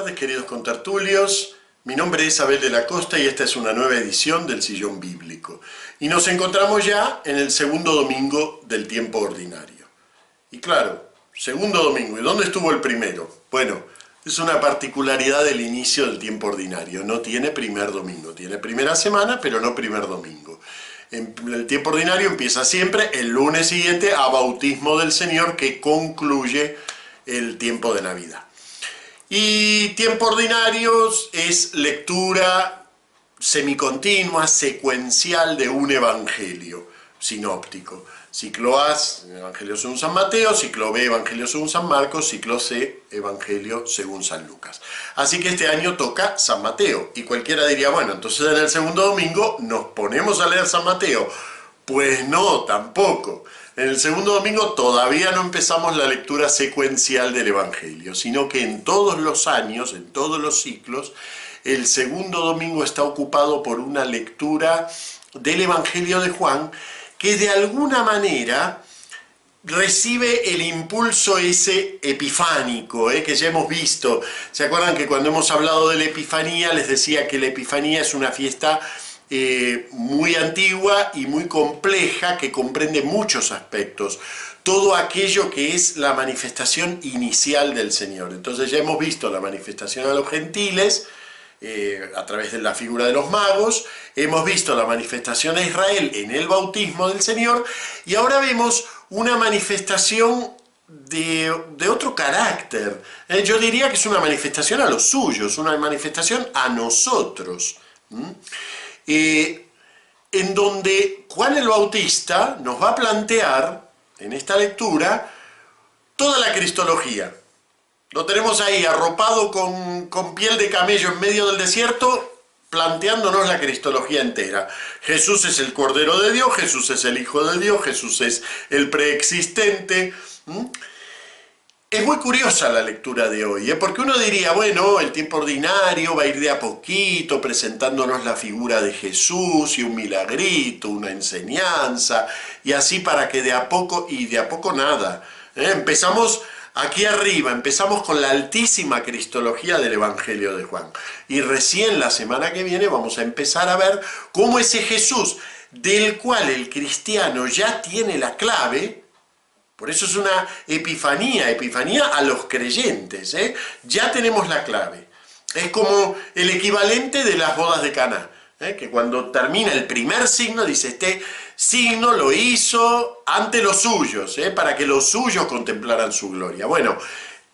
tardes, queridos contertulios. Mi nombre es Abel de la Costa y esta es una nueva edición del Sillón Bíblico. Y nos encontramos ya en el segundo domingo del tiempo ordinario. Y claro, segundo domingo. ¿Y dónde estuvo el primero? Bueno, es una particularidad del inicio del tiempo ordinario. No tiene primer domingo. Tiene primera semana, pero no primer domingo. El tiempo ordinario empieza siempre el lunes siguiente a Bautismo del Señor, que concluye el tiempo de Navidad. Y tiempo ordinario es lectura semicontinua, secuencial de un evangelio sinóptico. Ciclo A, Evangelio según San Mateo; ciclo B, Evangelio según San Marcos; ciclo C, Evangelio según San Lucas. Así que este año toca San Mateo. Y cualquiera diría, bueno, entonces en el segundo domingo nos ponemos a leer San Mateo. Pues no, tampoco. En el segundo domingo todavía no empezamos la lectura secuencial del Evangelio, sino que en todos los años, en todos los ciclos, el segundo domingo está ocupado por una lectura del Evangelio de Juan, que de alguna manera recibe el impulso ese epifánico, que ya hemos visto. ¿Se acuerdan que cuando hemos hablado de la Epifanía les decía que la Epifanía es una fiesta muy antigua y muy compleja, que comprende muchos aspectos, todo aquello que es la manifestación inicial del Señor? Entonces ya hemos visto la manifestación a los gentiles a través de la figura de los magos, hemos visto la manifestación a Israel en el bautismo del Señor, y ahora vemos una manifestación de otro carácter. Yo diría que es una manifestación a los suyos, una manifestación a nosotros. En donde Juan el Bautista nos va a plantear, en esta lectura, toda la cristología. Lo tenemos ahí, arropado con piel de camello en medio del desierto, planteándonos la cristología entera. Jesús es el Cordero de Dios, Jesús es el Hijo de Dios, Jesús es el preexistente. Es muy curiosa la lectura de hoy, porque uno diría, bueno, el tiempo ordinario va a ir de a poquito presentándonos la figura de Jesús y un milagrito, una enseñanza, y así para que de a poco, y de a poco nada. Empezamos aquí arriba, empezamos con la altísima cristología del Evangelio de Juan. Y recién la semana que viene vamos a empezar a ver cómo ese Jesús, del cual el cristiano ya tiene la clave. Por eso es una epifanía a los creyentes, ya tenemos la clave. Es como el equivalente de las bodas de Caná, que cuando termina el primer signo dice, este signo lo hizo ante los suyos, para que los suyos contemplaran su gloria. Bueno,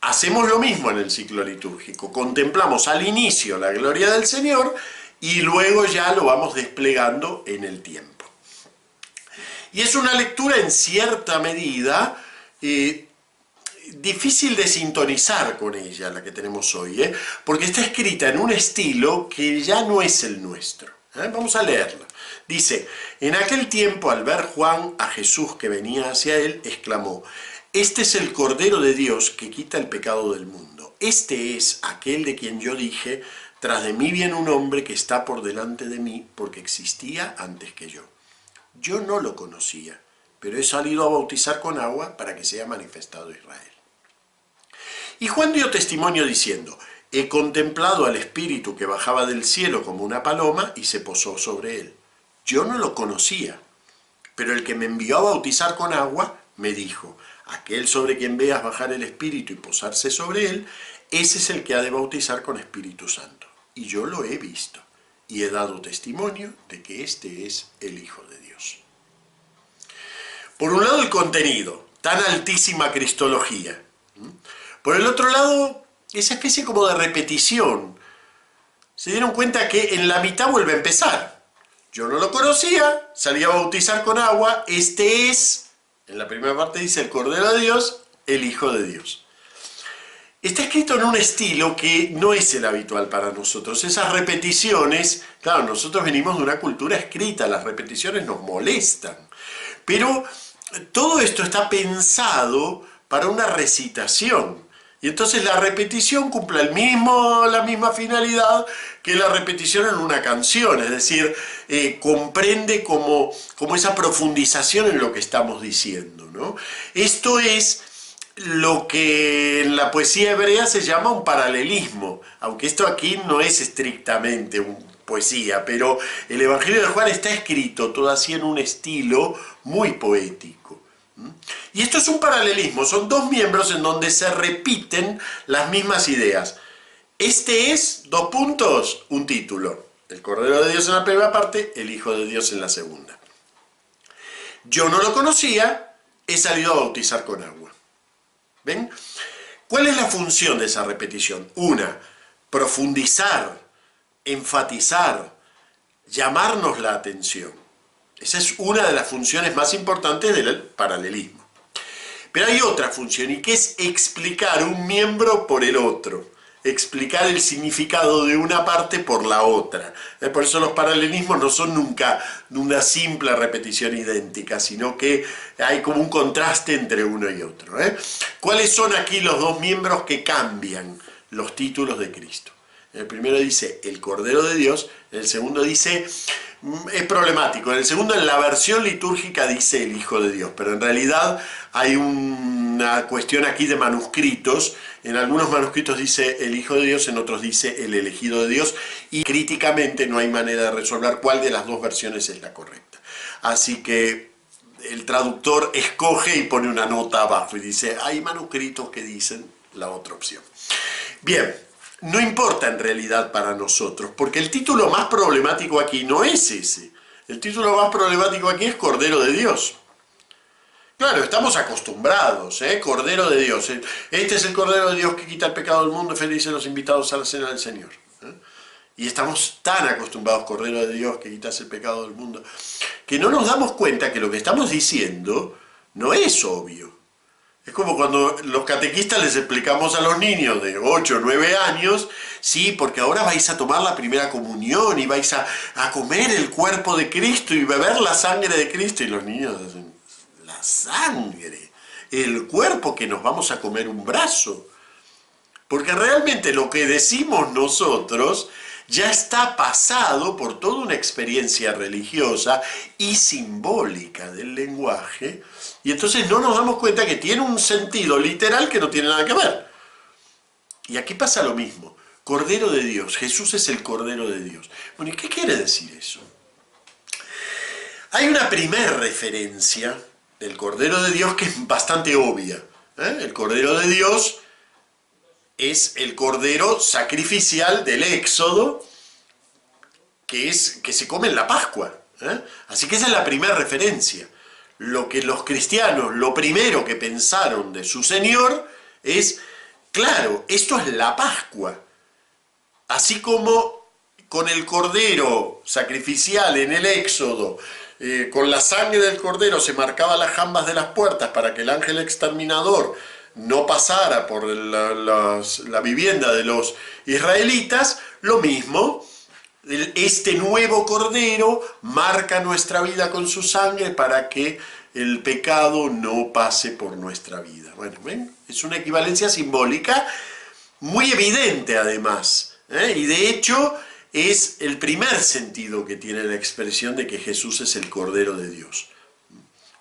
hacemos lo mismo en el ciclo litúrgico, contemplamos al inicio la gloria del Señor y luego ya lo vamos desplegando en el tiempo. Y es una lectura en cierta medida difícil de sintonizar con ella, la que tenemos hoy, porque está escrita en un estilo que ya no es el nuestro. Vamos a leerla. Dice, en aquel tiempo, al ver Juan a Jesús que venía hacia él, exclamó, «Este es el Cordero de Dios que quita el pecado del mundo. Este es aquel de quien yo dije, tras de mí viene un hombre que está por delante de mí, porque existía antes que yo. Yo no lo conocía, pero he salido a bautizar con agua para que sea manifestado Israel». Y Juan dio testimonio diciendo, «He contemplado al Espíritu que bajaba del cielo como una paloma y se posó sobre él. Yo no lo conocía, pero el que me envió a bautizar con agua me dijo, aquel sobre quien veas bajar el Espíritu y posarse sobre él, ese es el que ha de bautizar con Espíritu Santo. Y yo lo he visto, y he dado testimonio de que este es el Hijo de Dios». Por un lado el contenido, tan altísima cristología. Por el otro lado, esa especie como de repetición. Se dieron cuenta que en la mitad vuelve a empezar. Yo no lo conocía, salí a bautizar con agua, este es, en la primera parte dice el Cordero de Dios, el Hijo de Dios. Está escrito en un estilo que no es el habitual para nosotros. Esas repeticiones, claro, nosotros venimos de una cultura escrita, las repeticiones nos molestan. Pero todo esto está pensado para una recitación. Y entonces la repetición cumple la misma finalidad que la repetición en una canción, es decir, comprende como esa profundización en lo que estamos diciendo, ¿no? Esto es lo que en la poesía hebrea se llama un paralelismo, aunque esto aquí no es estrictamente poesía, pero el Evangelio de Juan está escrito todo así en un estilo muy poético. Y esto es un paralelismo, son dos miembros en donde se repiten las mismas ideas. Este es, dos puntos, un título. El Cordero de Dios en la primera parte, el Hijo de Dios en la segunda. Yo no lo conocía, he salido a bautizar con agua. ¿Ven? ¿Cuál es la función de esa repetición? Una, profundizar, enfatizar, llamarnos la atención. Esa es una de las funciones más importantes del paralelismo. Pero hay otra función, y que es explicar un miembro por el otro. Explicar el significado de una parte por la otra. Por eso los paralelismos no son nunca una simple repetición idéntica, sino que hay como un contraste entre uno y otro. ¿Cuáles son aquí los dos miembros que cambian los títulos de Cristo? El primero dice el Cordero de Dios, el segundo dice, es problemático, en el segundo en la versión litúrgica dice el Hijo de Dios, pero en realidad hay una cuestión aquí de manuscritos. En algunos manuscritos dice el Hijo de Dios, en otros dice el elegido de Dios, y críticamente no hay manera de resolver cuál de las dos versiones es la correcta. Así que el traductor escoge y pone una nota abajo y dice, hay manuscritos que dicen la otra opción. Bien, no importa en realidad para nosotros, porque el título más problemático aquí no es ese. El título más problemático aquí es Cordero de Dios. Claro, estamos acostumbrados, Cordero de Dios. Este es el Cordero de Dios que quita el pecado del mundo, felices los invitados a la cena del Señor. Y estamos tan acostumbrados, Cordero de Dios que quitas el pecado del mundo, que no nos damos cuenta que lo que estamos diciendo no es obvio. Es como cuando los catequistas les explicamos a los niños de 8 o 9 años, sí, porque ahora vais a tomar la primera comunión y vais a comer el cuerpo de Cristo y beber la sangre de Cristo. Y los niños dicen, la sangre, el cuerpo que nos vamos a comer un brazo. Porque realmente lo que decimos nosotros ya está pasado por toda una experiencia religiosa y simbólica del lenguaje, y entonces no nos damos cuenta que tiene un sentido literal que no tiene nada que ver. Y aquí pasa lo mismo. Cordero de Dios, Jesús es el Cordero de Dios. Bueno, ¿y qué quiere decir eso? Hay una primera referencia del Cordero de Dios que es bastante obvia. El Cordero de Dios es el cordero sacrificial del Éxodo que se come en la Pascua. Así que esa es la primera referencia. Lo que los cristianos, lo primero que pensaron de su Señor es, claro, esto es la Pascua. Así como con el cordero sacrificial en el Éxodo, con la sangre del cordero se marcaban las jambas de las puertas para que el ángel exterminador no pasara por la vivienda de los israelitas, lo mismo, este nuevo Cordero marca nuestra vida con su sangre para que el pecado no pase por nuestra vida. Bueno, ¿ven? Es una equivalencia simbólica muy evidente además, y de hecho es el primer sentido que tiene la expresión de que Jesús es el Cordero de Dios.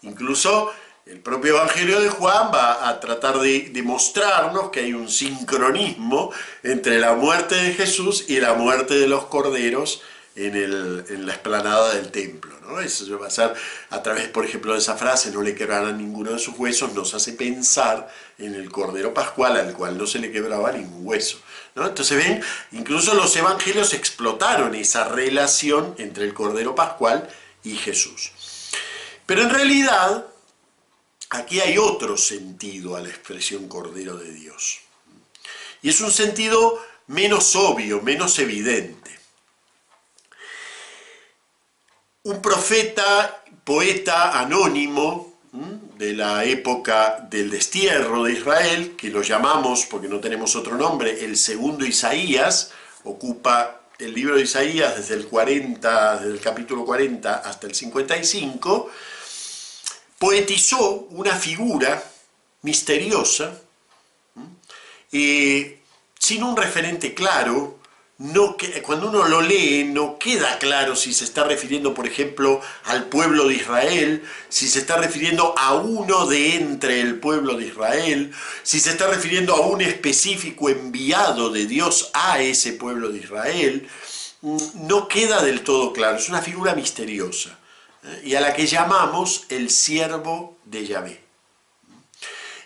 Incluso el propio Evangelio de Juan va a tratar de demostrarnos que hay un sincronismo entre la muerte de Jesús y la muerte de los corderos en la explanada del templo, ¿no? Eso va a ser a través, por ejemplo, de esa frase, no le quebrarán ninguno de sus huesos, nos hace pensar en el Cordero Pascual al cual no se le quebraba ningún hueso, ¿no? Entonces ven, incluso los evangelios explotaron esa relación entre el Cordero Pascual y Jesús. Pero en realidad, aquí hay otro sentido a la expresión Cordero de Dios. Y es un sentido menos obvio, menos evidente. Un profeta, poeta anónimo de la época del destierro de Israel, que lo llamamos, porque no tenemos otro nombre, el segundo Isaías, ocupa el libro de Isaías desde el capítulo 40 hasta el 55, poetizó una figura misteriosa, sin un referente claro, cuando uno lo lee no queda claro si se está refiriendo, por ejemplo, al pueblo de Israel, si se está refiriendo a uno de entre el pueblo de Israel, si se está refiriendo a un específico enviado de Dios a ese pueblo de Israel. No queda del todo claro, es una figura misteriosa, y a la que llamamos el siervo de Yahvé.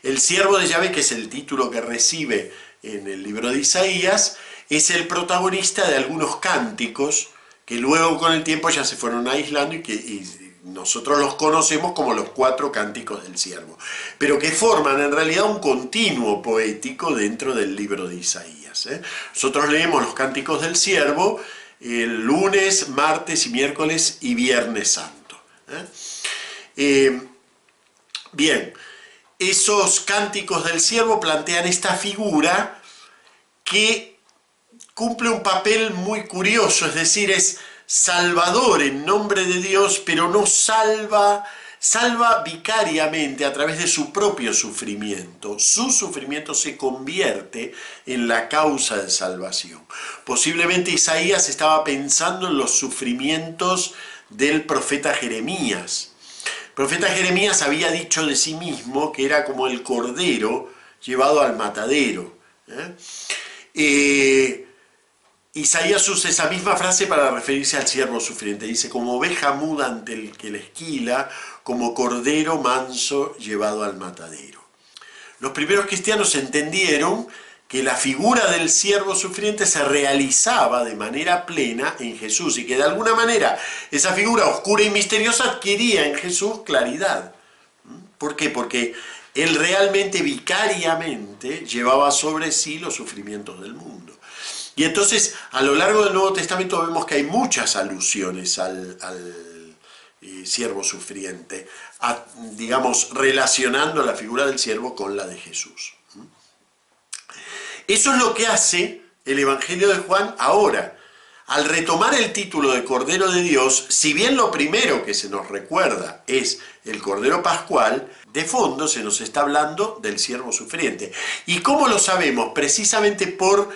El siervo de Yahvé, que es el título que recibe en el libro de Isaías, es el protagonista de algunos cánticos que luego con el tiempo ya se fueron aislando y nosotros los conocemos como los 4 cánticos del siervo, pero que forman en realidad un continuo poético dentro del libro de Isaías. Nosotros leemos los cánticos del siervo el lunes, martes y miércoles y viernes santo. Bien, esos cánticos del siervo plantean esta figura que cumple un papel muy curioso, es decir, es salvador en nombre de Dios, pero no salva vicariamente a través de su propio sufrimiento. Su sufrimiento se convierte en la causa de salvación. Posiblemente Isaías estaba pensando en los sufrimientos del profeta Jeremías. El profeta Jeremías había dicho de sí mismo que era como el cordero llevado al matadero. Isaías usa esa misma frase para referirse al siervo sufriente. Dice, como oveja muda ante el que la esquila, como cordero manso llevado al matadero. Los primeros cristianos entendieron que la figura del siervo sufriente se realizaba de manera plena en Jesús y que de alguna manera esa figura oscura y misteriosa adquiría en Jesús claridad. ¿Por qué? Porque él realmente, vicariamente, llevaba sobre sí los sufrimientos del mundo. Y entonces, a lo largo del Nuevo Testamento vemos que hay muchas alusiones al siervo sufriente, digamos, relacionando la figura del siervo con la de Jesús. Eso es lo que hace el Evangelio de Juan ahora. Al retomar el título de Cordero de Dios, si bien lo primero que se nos recuerda es el Cordero Pascual, de fondo se nos está hablando del siervo sufriente. ¿Y cómo lo sabemos? Precisamente por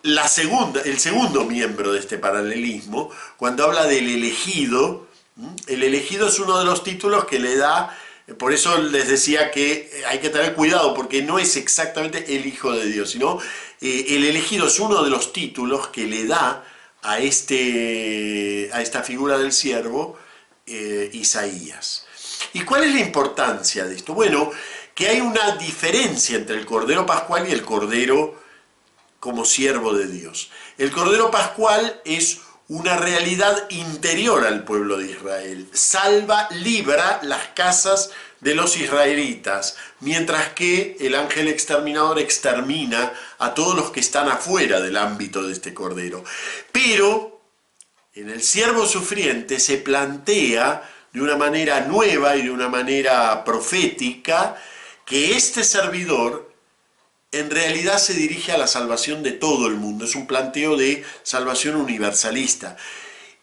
el segundo miembro de este paralelismo, cuando habla del elegido. El elegido es uno de los títulos que le da, por eso les decía que hay que tener cuidado, porque no es exactamente el Hijo de Dios, sino el elegido es uno de los títulos que le da a esta figura del siervo Isaías. ¿Y cuál es la importancia de esto? Bueno, que hay una diferencia entre el Cordero Pascual y el Cordero como siervo de Dios. El Cordero Pascual es una realidad interior al pueblo de Israel. Salva, libra las casas de los israelitas, mientras que el ángel exterminador extermina a todos los que están afuera del ámbito de este Cordero. Pero en el siervo sufriente se plantea de una manera nueva y de una manera profética que este servidor en realidad se dirige a la salvación de todo el mundo. Es un planteo de salvación universalista.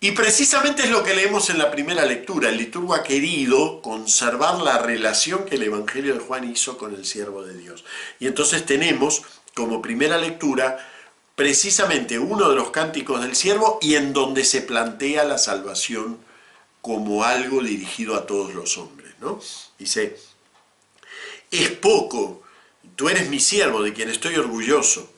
Y precisamente es lo que leemos en la primera lectura. El liturgo ha querido conservar la relación que el Evangelio de Juan hizo con el siervo de Dios. Y entonces tenemos como primera lectura precisamente uno de los cánticos del siervo y en donde se plantea la salvación como algo dirigido a todos los hombres, ¿no? Dice, es poco. Tú eres mi siervo, de quien estoy orgulloso.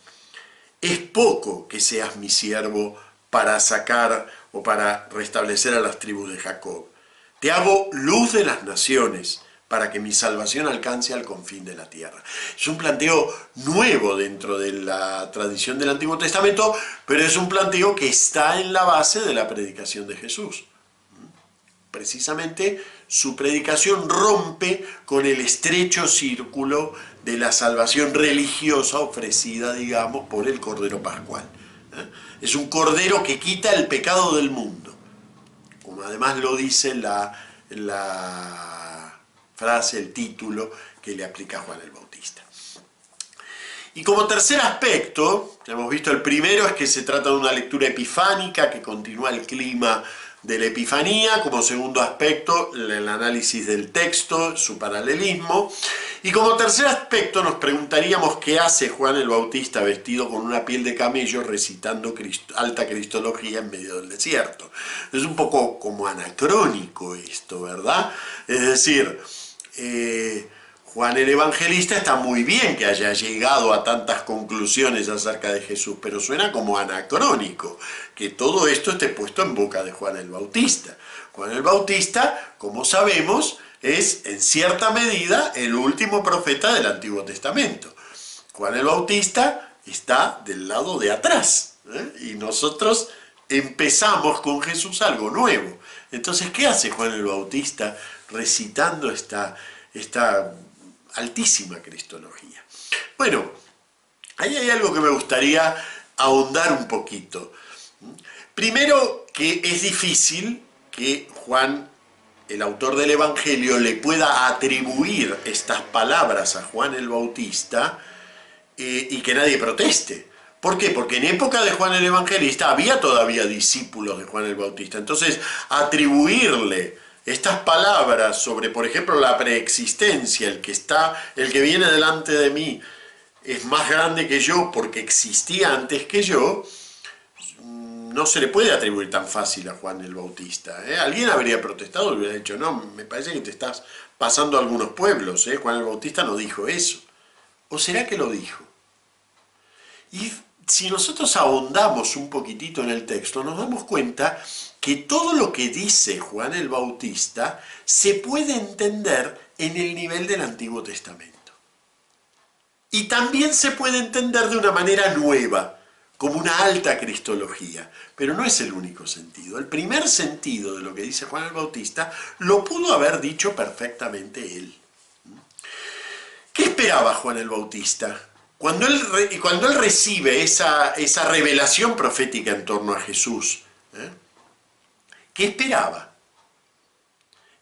Es poco que seas mi siervo para sacar o para restablecer a las tribus de Jacob. Te hago luz de las naciones para que mi salvación alcance al confín de la tierra. Es un planteo nuevo dentro de la tradición del Antiguo Testamento, pero es un planteo que está en la base de la predicación de Jesús. Precisamente su predicación rompe con el estrecho círculo de la salvación religiosa ofrecida, digamos, por el Cordero Pascual. Es un Cordero que quita el pecado del mundo, como además lo dice la frase, el título que le aplica a Juan el Bautista. Y como tercer aspecto, hemos visto el primero, es que se trata de una lectura epifánica que continúa el clima de la Epifanía, como segundo aspecto el análisis del texto, su paralelismo, y como tercer aspecto nos preguntaríamos qué hace Juan el Bautista vestido con una piel de camello recitando alta cristología en medio del desierto. Es un poco como anacrónico esto, ¿verdad? Es decir, Juan el Evangelista está muy bien que haya llegado a tantas conclusiones acerca de Jesús, pero suena como anacrónico que todo esto esté puesto en boca de Juan el Bautista. Juan el Bautista, como sabemos, es en cierta medida el último profeta del Antiguo Testamento. Juan el Bautista está del lado de atrás, y nosotros empezamos con Jesús algo nuevo. Entonces, ¿qué hace Juan el Bautista recitando esta altísima cristología? Bueno, ahí hay algo que me gustaría ahondar un poquito. Primero, que es difícil que Juan, el autor del Evangelio, le pueda atribuir estas palabras a Juan el Bautista y que nadie proteste. ¿Por qué? Porque en época de Juan el Evangelista había todavía discípulos de Juan el Bautista. Entonces, atribuirle estas palabras sobre, por ejemplo, la preexistencia, el que viene delante de mí es más grande que yo porque existía antes que yo, no se le puede atribuir tan fácil a Juan el Bautista. Alguien habría protestado y hubiera dicho, no, me parece que te estás pasando a algunos pueblos. Juan el Bautista no dijo eso. ¿O será que lo dijo? Y si nosotros ahondamos un poquitito en el texto, nos damos cuenta que todo lo que dice Juan el Bautista se puede entender en el nivel del Antiguo Testamento. Y también se puede entender de una manera nueva, como una alta cristología, pero no es el único sentido. El primer sentido de lo que dice Juan el Bautista lo pudo haber dicho perfectamente él. ¿Qué esperaba Juan el Bautista? Cuando él recibe esa revelación profética en torno a Jesús, ¿qué esperaba?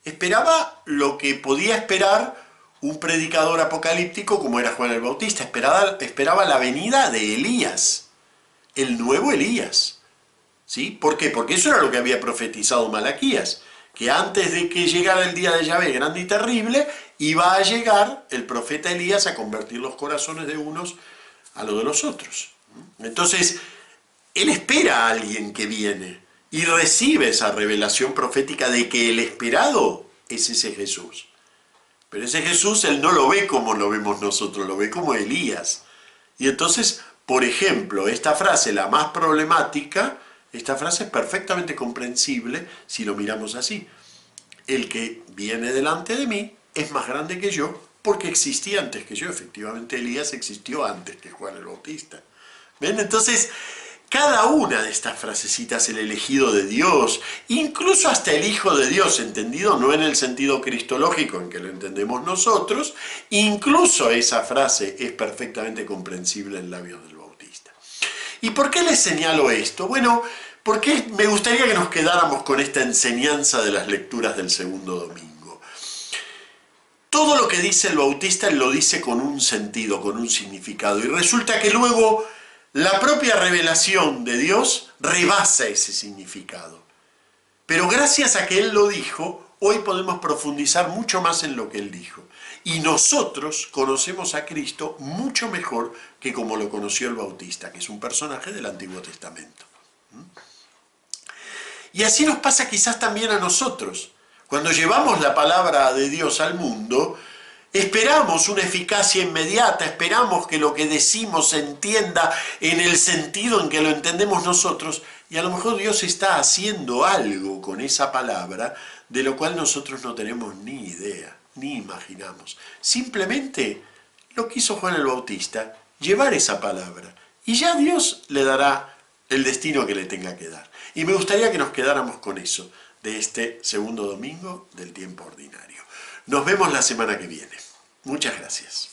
Esperaba lo que podía esperar un predicador apocalíptico como era Juan el Bautista. Esperaba la venida de Elías, el nuevo Elías. ¿Sí? ¿Por qué? Porque eso era lo que había profetizado Malaquías, que antes de que llegara el día de Yahvé grande y terrible, iba a llegar el profeta Elías a convertir los corazones de unos a los de los otros. Entonces, él espera a alguien que viene y recibe esa revelación profética de que el esperado es ese Jesús. Pero ese Jesús él no lo ve como lo vemos nosotros, lo ve como Elías. Y entonces, por ejemplo, esta frase, la más problemática, esta frase es perfectamente comprensible si lo miramos así. El que viene delante de mí es más grande que yo porque existía antes que yo. Efectivamente, Elías existió antes que Juan el Bautista. ¿Ven? Entonces, cada una de estas frasecitas, el elegido de Dios, incluso hasta el Hijo de Dios, entendido no en el sentido cristológico en que lo entendemos nosotros, incluso esa frase es perfectamente comprensible en labios del Bautista. ¿Y por qué les señalo esto? Bueno, porque me gustaría que nos quedáramos con esta enseñanza de las lecturas del segundo domingo. Todo lo que dice el Bautista, él lo dice con un sentido, con un significado, y resulta que luego la propia revelación de Dios rebasa ese significado. Pero gracias a que él lo dijo, hoy podemos profundizar mucho más en lo que él dijo. Y nosotros conocemos a Cristo mucho mejor que como lo conoció el Bautista, que es un personaje del Antiguo Testamento. Y así nos pasa quizás también a nosotros. Cuando llevamos la palabra de Dios al mundo, esperamos una eficacia inmediata, esperamos que lo que decimos se entienda en el sentido en que lo entendemos nosotros, y a lo mejor Dios está haciendo algo con esa palabra de lo cual nosotros no tenemos ni idea, ni imaginamos. Simplemente lo que hizo Juan el Bautista, llevar esa palabra, y ya Dios le dará el destino que le tenga que dar. Y me gustaría que nos quedáramos con eso de este segundo domingo del tiempo ordinario. Nos vemos la semana que viene. Muchas gracias.